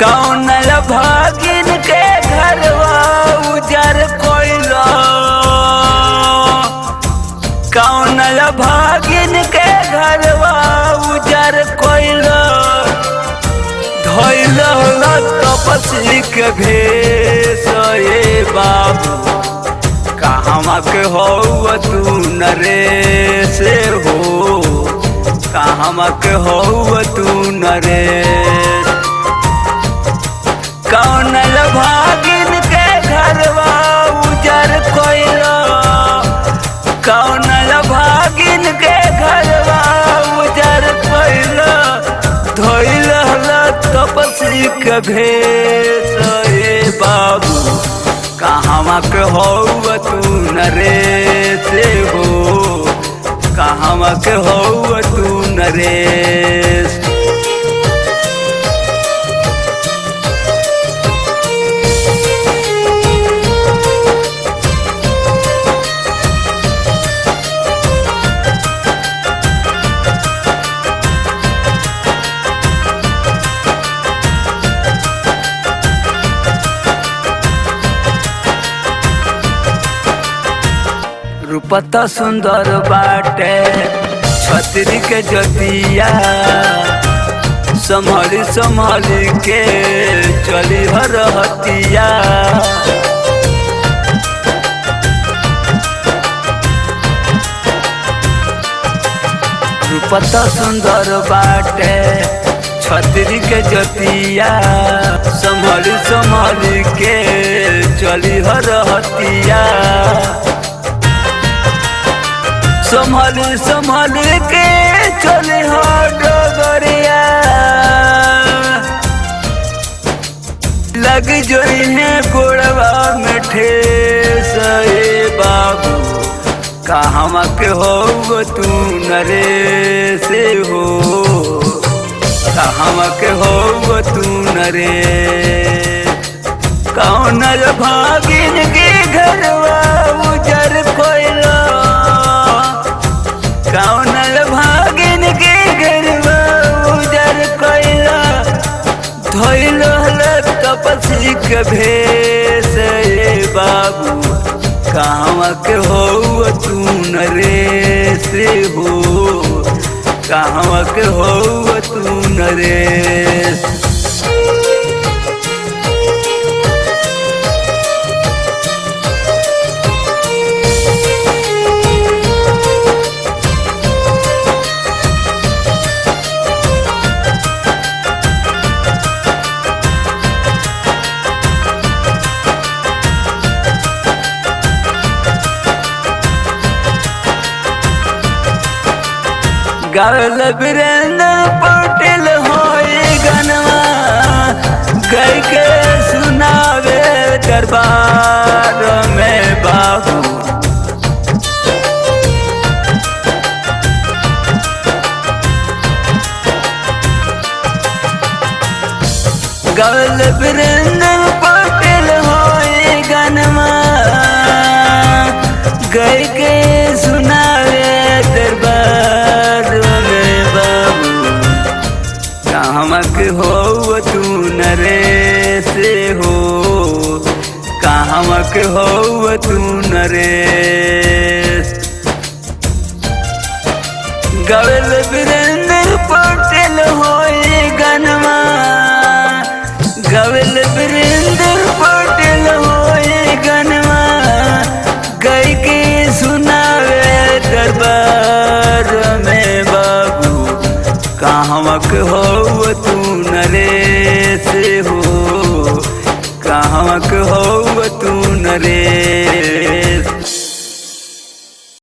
कौन भागिन के घरवा उजर कोइलो, कौन भागिन के घरवा उजर कोइलो, धोइलो तपस्वी के भेष ये बाबू, कहवा के हो तू नरेश हो, कहवा के हो तू नरेश। कौन भागिन के घरवा उजर कोइलो, कौन भागिन के घरवा उजर कोइलो, धोइलो तपस्वी के भेष ये बाबू, कहवा के हो तू नरेश हो, कहवा के हो तू नरेश। रूपता सुंदर बाटे छतरी के जतिया, संभाली संभाली के चली हरहतिया। रूपता सुंदर बाटे छतरी के जतिया, संभाली संभाली के चली हरहतिया। संभाल संभाल के चले हो डगरिया, लग जोई है गोड़वा में ठेस ये बाबू, कहवा के हो तू नरेश हो, कहवा के हो तू नरेश। कौन भागिन के घरवा उजर कोइलो, कौन भागिन के घरवा उजर कोइलो, धोइलो तपस्वी के भेष ये बाबू, कहवा के हो तू नरेश हो, कहवा के हो तू नरेश। गावल वीरेंद्र पटेल होई गनवा, गई के सुनावे दरबार में बाबू। गावल वीरेंद्र पटेल होई गनवा, गई के सुनावे दरबार में बाबू, कहवा के हो तू नरेश हो, कहवा के हो तू नरेश। गावल वीरेंद्र पटेल होई गनवा, गावल वीरेंद्र पटेल होई गनवा, गई के सुनावे दरबार में बाबू, कहवा के हो तू नरेश हो, कहवा के हो तू नरेश।